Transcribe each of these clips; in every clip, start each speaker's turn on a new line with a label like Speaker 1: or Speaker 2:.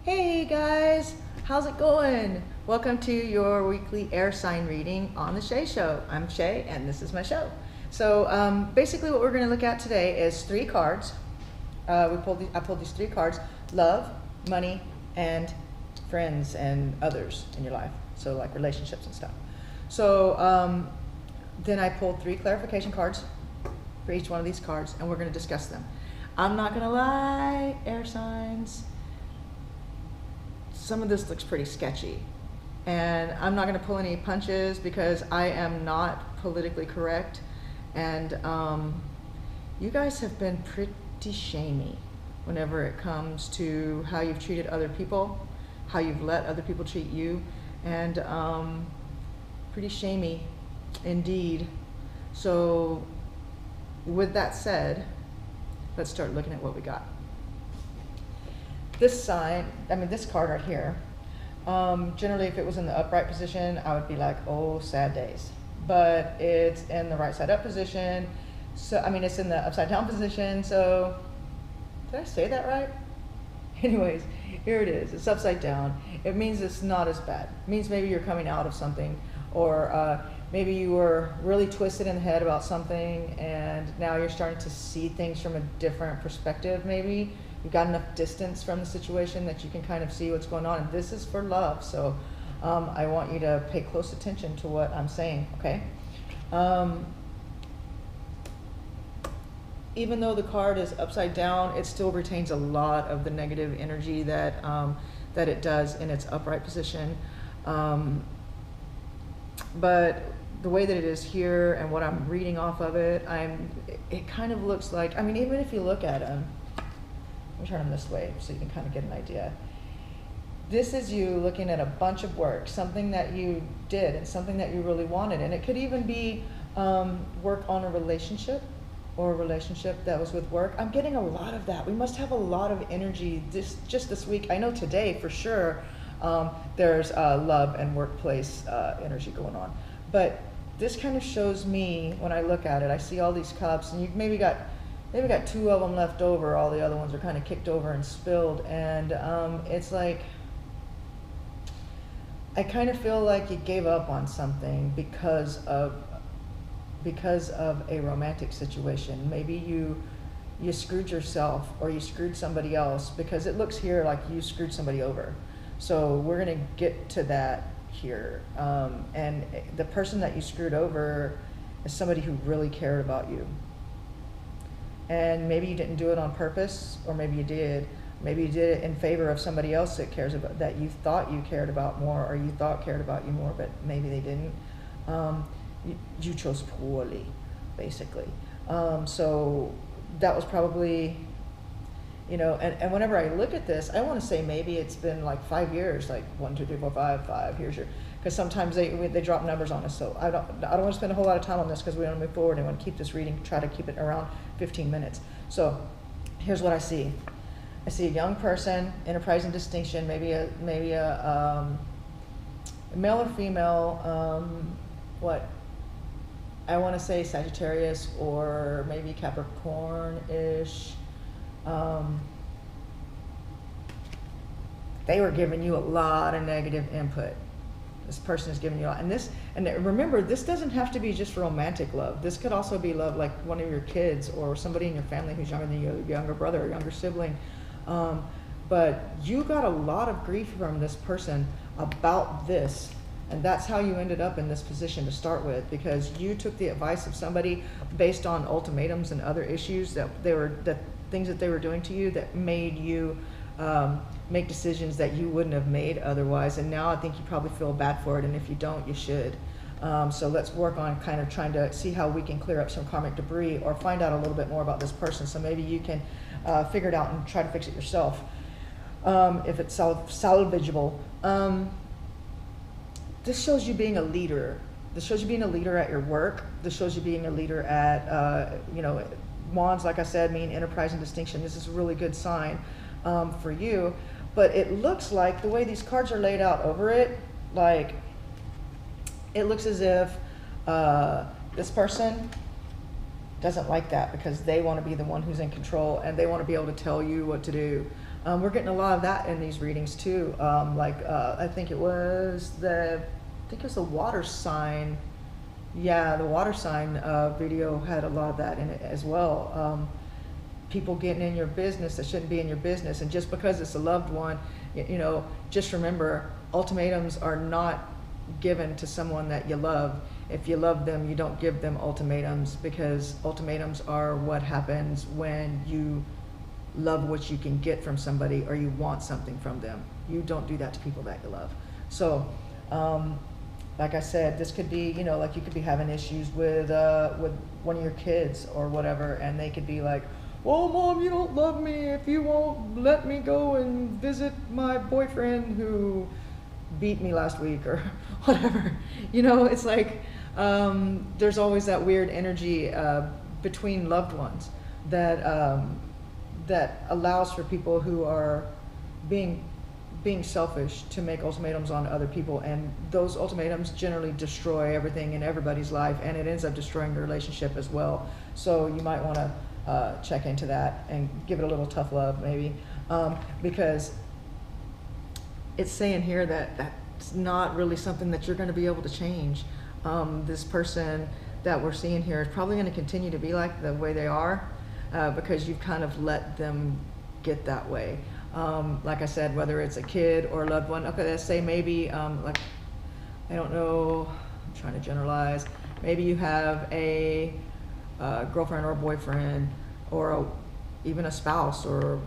Speaker 1: Hey guys, how's it going? Welcome to your weekly air sign reading on the Shea Show. I'm Shea and this is my show. So basically what we're going to look at today is three cards. I pulled these three cards: love, money, and friends and others in your life. So like relationships and stuff. So then I pulled three clarification cards for each one of these cards, and we're going to discuss them. I'm not going to lie, air signs, some of this looks pretty sketchy, and I'm not going to pull any punches because I am not politically correct, and you guys have been pretty shamey whenever it comes to how you've treated other people, how you've let other people treat you, and pretty shamey indeed. So with that said, let's start looking at what we got. This card right here, generally if it was in the upright position, I would be like, oh, sad days. But it's in the right side up position. So, it's in the upside down position. So, did I say that right? Anyways, here it is. It's upside down. It means it's not as bad. It means maybe you're coming out of something, or maybe you were really twisted in the head about something, and now you're starting to see things from a different perspective, maybe. You've got enough distance from the situation that you can kind of see what's going on. And this is for love, so I want you to pay close attention to what I'm saying, okay? Even though the card is upside down, it still retains a lot of the negative energy that it does in its upright position. But the way that it is here and what I'm reading off of it, it kind of looks like, even if you look at them, let me turn them this way so you can kind of get an idea. This is you looking at a bunch of work, something that you did and something that you really wanted. And it could even be work on a relationship, or a relationship that was with work. I'm getting a lot of that. We must have a lot of energy just this week. I know today for sure there's love and workplace energy going on. But this kind of shows me, when I look at it, I see all these cups, and you've maybe got two of them left over. All the other ones are kind of kicked over and spilled, and it's like, I kind of feel like you gave up on something because of a romantic situation. Maybe you screwed yourself, or you screwed somebody else, because it looks here like you screwed somebody over. So we're going to get to that here. And the person that you screwed over is somebody who really cared about you. And maybe you didn't do it on purpose, or maybe you did. Maybe you did it in favor of somebody else that you thought you cared about more, or you thought cared about you more, but maybe they didn't. You chose poorly, basically. So that was probably, and whenever I look at this, I want to say maybe it's been like 5 years, like 1, 2, 3, 4, 5. Here's your, because sometimes they drop numbers on us. So I don't want to spend a whole lot of time on this because we want to move forward and want to keep this reading, try to keep it around 15 minutes. So here's what I see. I see a young person, enterprise and distinction, maybe a male or female. What I want to say Sagittarius, or maybe Capricorn-ish. They were giving you a lot of negative input. This person is giving you a lot. And remember, this doesn't have to be just romantic love. This could also be love like one of your kids, or somebody in your family who's younger than you, a younger brother or younger sibling. But you got a lot of grief from this person about this. And that's how you ended up in this position to start with, because you took the advice of somebody based on ultimatums and other issues the things that they were doing to you that made you make decisions that you wouldn't have made otherwise. And now I think you probably feel bad for it, and if you don't, you should. So let's work on kind of trying to see how we can clear up some karmic debris, or find out a little bit more about this person, so maybe you can figure it out and try to fix it yourself, if it's salvageable. This shows you being a leader. This shows you being a leader at your work. This shows you being a leader at, wands, like I said, mean enterprise and distinction. This is a really good sign for you. But it looks like, the way these cards are laid out over it, like, it looks as if this person doesn't like that, because they want to be the one who's in control, and they want to be able to tell you what to do. We're getting a lot of that in these readings too. I think it was the water sign. Yeah, the water sign video had a lot of that in it as well. People getting in your business that shouldn't be in your business, and just because it's a loved one, you know, just remember, ultimatums are not given to someone that you love. If you love them, you don't give them ultimatums, because ultimatums are what happens when you love what you can get from somebody, or you want something from them. You don't do that to people that you love. So like I said, this could be, you know, like you could be having issues with one of your kids or whatever, and they could be like, well, Mom, you don't love me if you won't let me go and visit my boyfriend who beat me last week, or whatever. You know, it's like there's always that weird energy between loved ones that that allows for people who are being selfish to make ultimatums on other people, and those ultimatums generally destroy everything in everybody's life, and it ends up destroying the relationship as well. So you might want to check into that and give it a little tough love, maybe, because it's saying here that that's not really something that you're going to be able to change. This person that we're seeing here is probably going to continue to be like the way they are, because you've kind of let them get that way. Like I said, whether it's a kid or a loved one. Okay, let's say maybe, like, I don't know, I'm trying to generalize. Maybe you have a girlfriend or a boyfriend, or even a spouse, or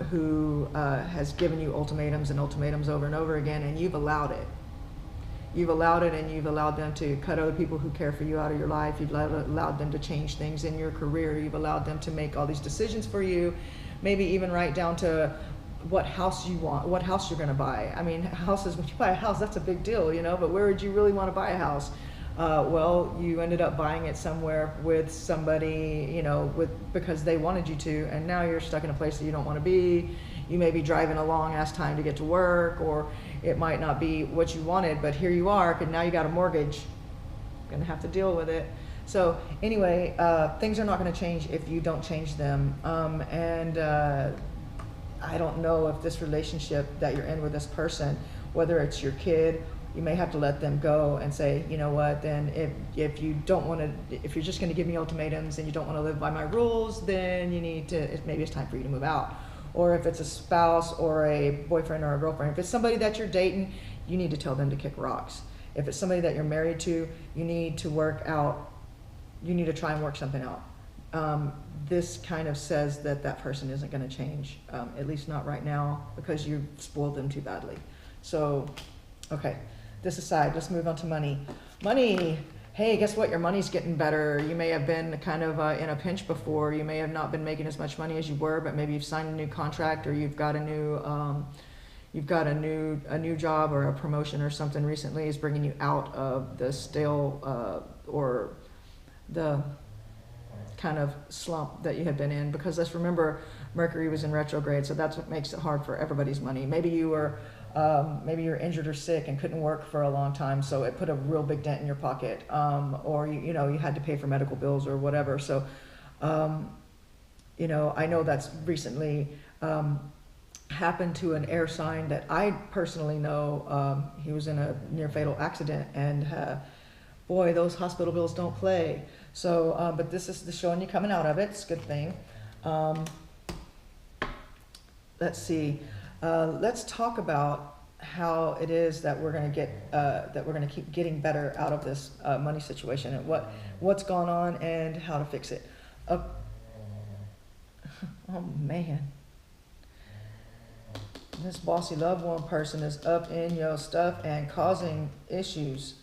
Speaker 1: who has given you ultimatums and ultimatums over and over again, and you've allowed it. You've allowed it, and you've allowed them to cut other people who care for you out of your life. You've allowed them to change things in your career. You've allowed them to make all these decisions for you, maybe even right down to what house you want, what house you're going to buy. I mean, houses, when you buy a house, that's a big deal, you know, but where would you really want to buy a house? Well, you ended up buying it somewhere with somebody, you know, because they wanted you to, and now you're stuck in a place that you don't want to be. You may be driving a long ass time to get to work, or it might not be what you wanted, but here you are, and now you got a mortgage. You're gonna have to deal with it. So anyway, things are not going to change if you don't change them. I don't know if this relationship that you're in with this person, whether it's your kid, you may have to let them go and say, you know what, then if you don't want to, if you're just going to give me ultimatums and you don't want to live by my rules, then you need to, maybe it's time for you to move out. Or if it's a spouse or a boyfriend or a girlfriend, if it's somebody that you're dating, you need to tell them to kick rocks. If it's somebody that you're married to, you need to work out, you need to try and work something out. This kind of says that that person isn't going to change, at least not right now, because you spoiled them too badly. So, okay, this aside, let's move on to money. Money, hey, guess what? Your money's getting better. You may have been kind of in a pinch before. You may have not been making as much money as you were, but maybe you've signed a new contract, or you've got a new job, or a promotion or something recently is bringing you out of the stale or the kind of slump that you had been in. Because let's remember, Mercury was in retrograde, so that's what makes it hard for everybody's money. Maybe you were injured or sick and couldn't work for a long time, so it put a real big dent in your pocket, or you had to pay for medical bills or whatever. So I know that's recently happened to an air sign that I personally know. He was in a near fatal accident, and boy, those hospital bills don't play. So, but this is showing you coming out of it. It's a good thing. Let's see. Let's talk about how it is that we're going to get that we're going to keep getting better out of this money situation, and what's going on and how to fix it. Oh man, this bossy loved one person is up in your stuff and causing issues.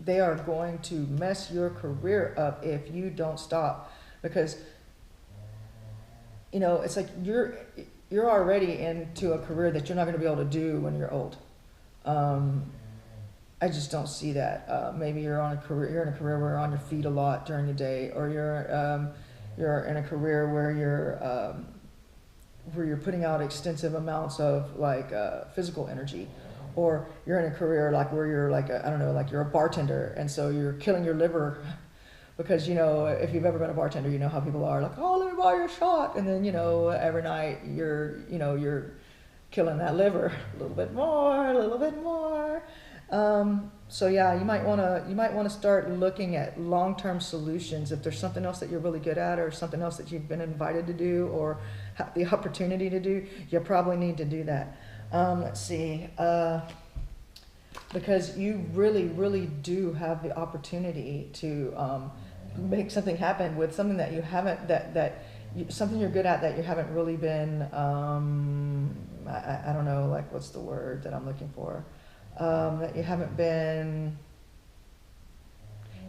Speaker 1: They are going to mess your career up if you don't stop, because it's like you're already into a career that you're not going to be able to do when you're old. I just don't see that. Maybe you're in a career where you're on your feet a lot during the day, or you're in a career where you're putting out extensive amounts of physical energy, or you're in a career where you're like you're a bartender, and so you're killing your liver because, you know, if you've ever been a bartender, you know how people are like, oh, let me buy you a shot. And then, you know, every night you're killing that liver a little bit more, a little bit more. So yeah, you might want to start looking at long-term solutions. If there's something else that you're really good at, or something else that you've been invited to do, or have the opportunity to do, you probably need to do that. Let's see, because you really, really do have the opportunity to make something happen with something that you haven't, something you're good at that you haven't really been, I don't know, like, what's the word that I'm looking for? That you haven't been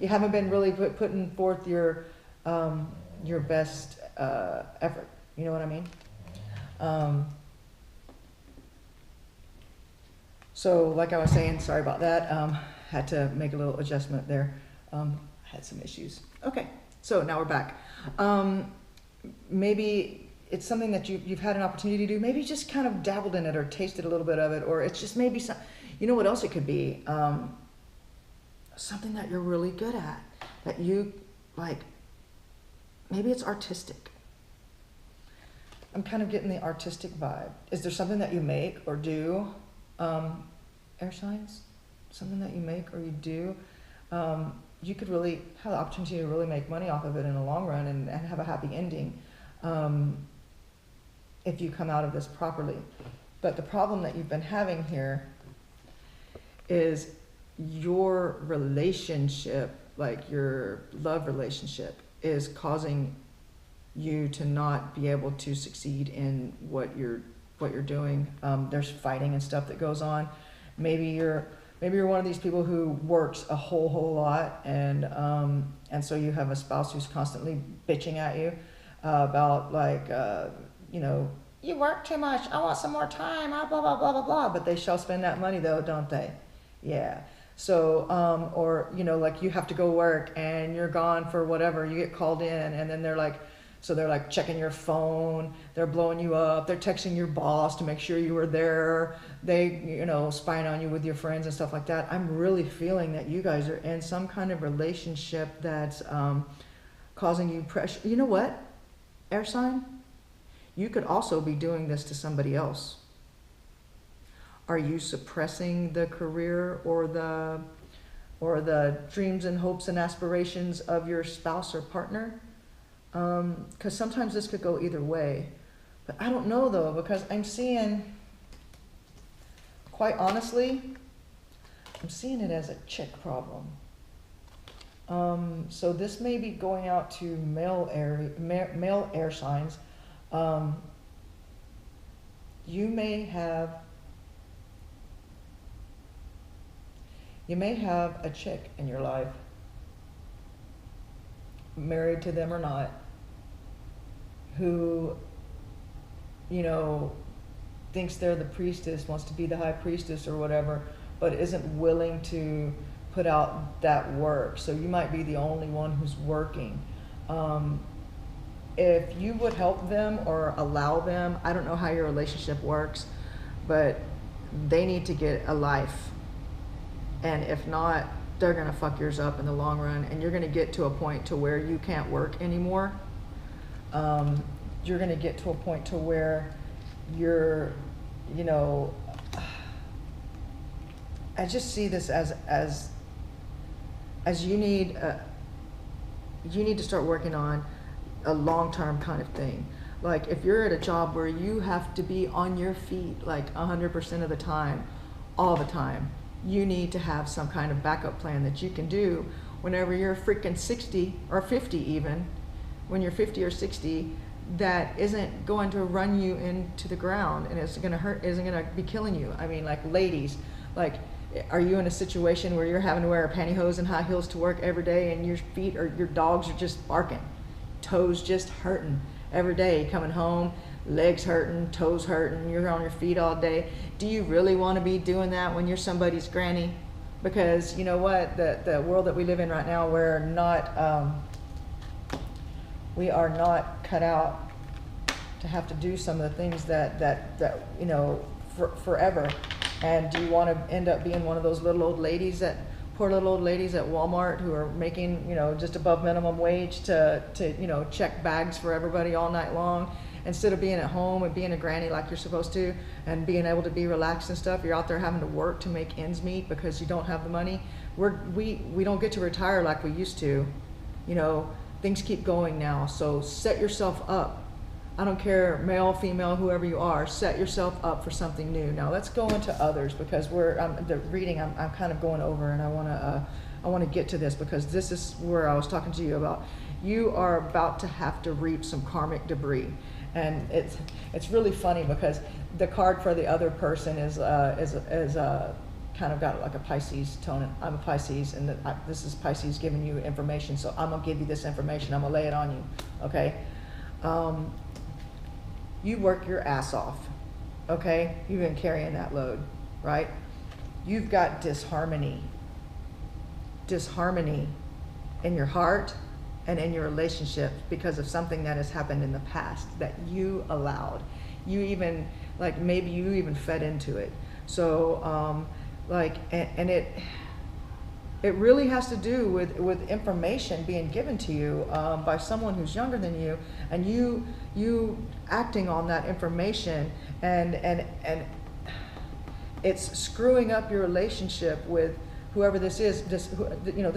Speaker 1: really putting forth your best effort. You know what I mean? So like I was saying, sorry about that. Had to make a little adjustment there. Had some issues. Okay, so now we're back. Maybe it's something that you've had an opportunity to do. Maybe just kind of dabbled in it or tasted a little bit of it, or it's just maybe some. You know what else it could be? Something that you're really good at, that you like. Maybe it's artistic. I'm kind of getting the artistic vibe. Is there something that you make or do? Air signs? Something that you make or you do? You could really have the opportunity to really make money off of it in the long run, and have a happy ending if you come out of this properly. But the problem that you've been having here is your relationship, like your love relationship, is causing you to not be able to succeed in what you're doing. There's fighting and stuff that goes on. Maybe you're one of these people who works a whole lot, and so you have a spouse who's constantly bitching at you about, like, you know, you work too much, I want some more time, blah blah blah blah blah. But they shall spend that money though, don't they? Yeah. So, or, you know, like, you have to go work and you're gone for whatever, you get called in, and then they're like checking your phone, they're blowing you up, they're texting your boss to make sure you were there, they, you know, spying on you with your friends and stuff like that. I'm really feeling that you guys are in some kind of relationship that's causing you pressure. You know what, air sign? You could also be doing this to somebody else. Are you suppressing the career or the dreams and hopes and aspirations of your spouse or partner? Because sometimes this could go either way. But I don't know though, because I'm seeing, quite honestly, I'm seeing it as a chick problem. So this may be going out to male air signs. You may have a chick in your life, married to them or not, who, you know, thinks they're the priestess, wants to be the high priestess or whatever, but isn't willing to put out that work. So you might be the only one who's working. If you would help them or allow them, I don't know how your relationship works, but they need to get a life. And if not, they're gonna fuck yours up in the long run, and you're gonna get to a point to where you can't work anymore. You're gonna get to a point to where you're, you know, I just see this as you need to start working on a long-term kind of thing. Like, if you're at a job where you have to be on your feet like 100% of the time, all the time, you need to have some kind of backup plan that you can do whenever you're freaking 60 or 50 even, when you're 50 or 60, that isn't going to run you into the ground and isn't gonna be killing you. I mean, like, ladies, like, are you in a situation where you're having to wear pantyhose and high heels to work every day, and your feet or your dogs are just barking, toes just hurting every day, coming home, legs hurting, toes hurting, you're on your feet all day? Do you really want to be doing that when you're somebody's granny? Because you know what, the world that we live in right now, we are not cut out to have to do some of the things that you know, forever. And do you want to end up being one of those little old ladies that poor little old ladies at Walmart who are making, you know, just above minimum wage to you know, check bags for everybody all night long. Instead of being at home and being a granny like you're supposed to and being able to be relaxed and stuff, you're out there having to work to make ends meet because you don't have the money. We don't get to retire like we used to. You know, things keep going now. So set yourself up. I don't care, male, female, whoever you are, set yourself up for something new. Now let's go into others, because the reading I'm kind of going over, and I want to get to this, because this is where I was talking to you about. You are about to have to reap some karmic debris. And it's really funny because the card for the other person is kind of got like a Pisces tone. I'm a Pisces, and this is Pisces giving you information. So I'm gonna give you this information. I'm gonna lay it on you, okay? You work your ass off, okay? You've been carrying that load, right? You've got disharmony in your heart and in your relationship because of something that has happened in the past that you allowed. You even, like, maybe you even fed into it. So, and it really has to do with information being given to you by someone who's younger than you, and you acting on that information, and it's screwing up your relationship with whoever this is. This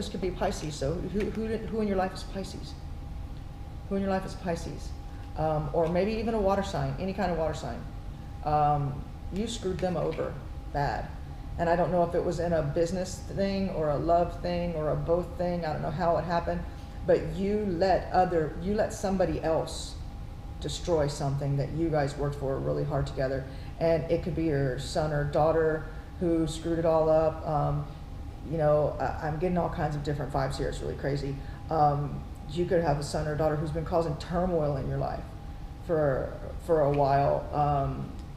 Speaker 1: could be Pisces. So who in your life is Pisces? Who in your life is Pisces? Or maybe even a water sign, any kind of water sign. You screwed them over bad. And I don't know if it was in a business thing or a love thing or a both thing. I don't know how it happened, but you let somebody else destroy something that you guys worked for really hard together. And it could be your son or daughter who screwed it all up. I'm getting all kinds of different vibes here. It's really crazy. You could have a son or daughter who's been causing turmoil in your life for a while,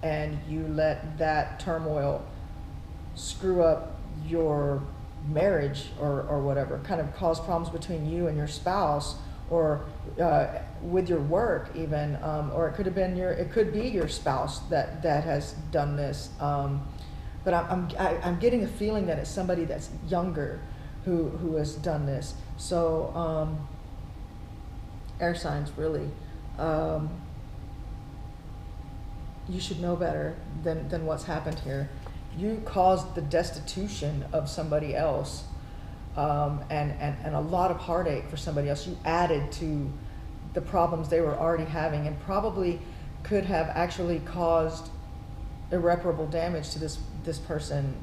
Speaker 1: and you let that turmoil screw up your marriage or whatever, kind of cause problems between you and your spouse, or with your work even, or it could be your spouse that has done this. But I'm getting a feeling that it's somebody that's younger who has done this. So air signs, really, you should know better than what's happened here. You caused the destitution of somebody else, and a lot of heartache for somebody else. You added to the problems they were already having, and probably could have actually caused irreparable damage to this person,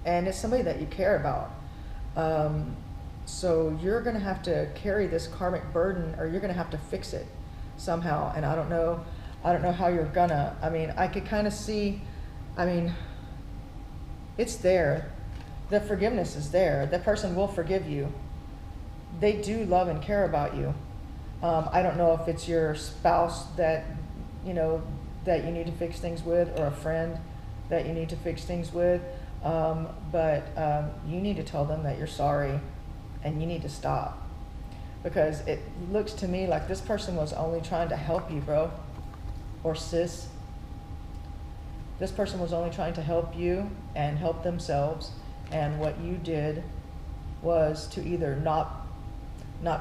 Speaker 1: and it's somebody that you care about. So you're going to have to carry this karmic burden, or you're going to have to fix it somehow. And I don't know how you're gonna. I mean, I could kind of see. I mean, it's there. The forgiveness is there. The person will forgive you. They do love and care about you. I don't know if it's your spouse that you need to fix things with, or a friend that you need to fix things with. But you need to tell them that you're sorry, and you need to stop. Because it looks to me like this person was only trying to help you, bro, or sis. This person was only trying to help you and help themselves, and what you did was to either not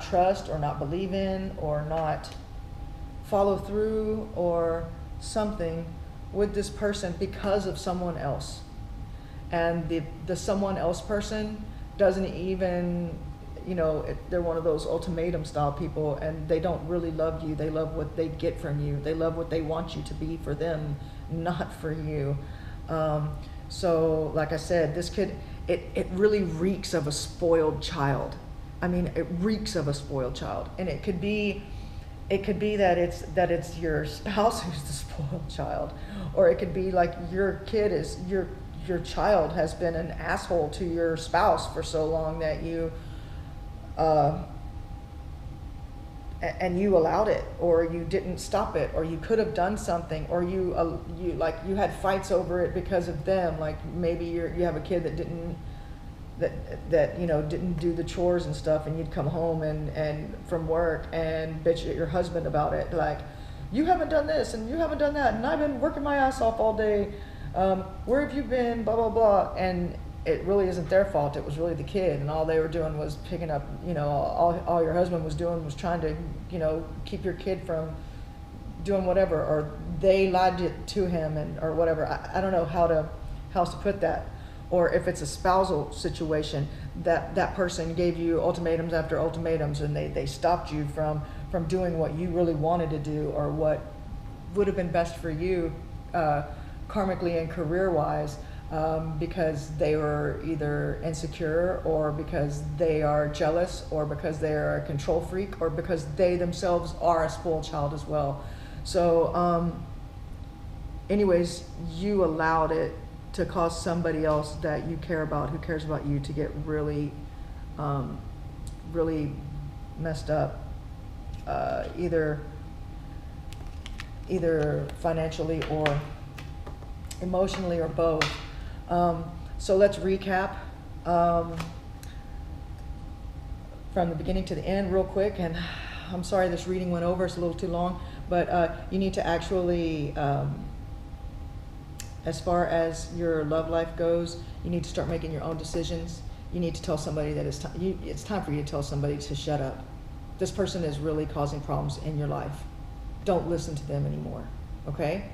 Speaker 1: trust, or not believe in, or not follow through, or something with this person because of someone else. And the someone else person doesn't even, they're one of those ultimatum style people, and they don't really love you. They love what they get from you. They love what they want you to be for them, not for you. So like I said, it really reeks of a spoiled child. I mean, it reeks of a spoiled child. And it could be that it's your spouse who's the spoiled child, or it could be like your child has been an asshole to your spouse for so long that you and you allowed it, or you didn't stop it, or you could have done something, or you had fights over it because of them. Like maybe you have a kid that didn't do the chores and stuff, and you'd come home and from work and bitch at your husband about it, like, you haven't done this and you haven't done that, and I've been working my ass off all day. Where have you been? Blah blah blah. And it really isn't their fault. It was really the kid, and all they were doing was picking up, you know, all your husband was doing was trying to, you know, keep your kid from doing whatever, or they lied to him, and or whatever. I don't know how else to put that. Or if it's a spousal situation, that person gave you ultimatums after ultimatums, and they stopped you from doing what you really wanted to do, or what would have been best for you karmically and career-wise, because they were either insecure, or because they are jealous, or because they are a control freak, or because they themselves are a spoiled child as well. So anyways, you allowed it to cause somebody else that you care about, who cares about you, to get really really messed up, either financially or emotionally, or both. So let's recap from the beginning to the end real quick. And I'm sorry this reading went over, it's a little too long, but you need to actually, as far as your love life goes, you need to start making your own decisions. You need to tell somebody that it's time for you to tell somebody to shut up. This person is really causing problems in your life. Don't listen to them anymore, okay?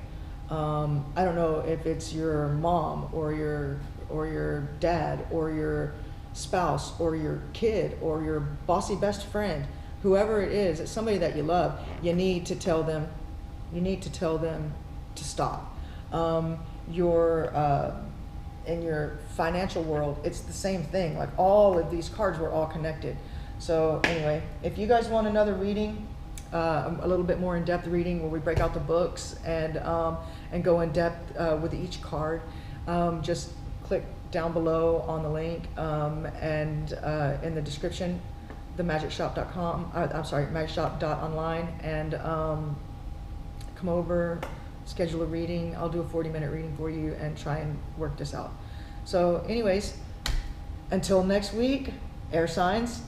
Speaker 1: I don't know if it's your mom, or your dad, or your spouse, or your kid, or your bossy best friend. Whoever it is, it's somebody that you love. You need to tell them to stop. In your financial world, it's the same thing. Like, all of these cards were all connected. So anyway, if you guys want another reading, a little bit more in-depth reading, where we break out the books and go in depth with each card, just click down below on the link, and in the description, themagicshop.com. I'm sorry, magicshop.online, and come over, schedule a reading. I'll do a 40-minute reading for you and try and work this out. So anyways, until next week, air signs,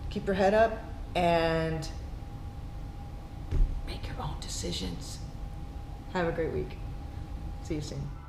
Speaker 1: keep your head up and make your own decisions. Have a great week. See you soon.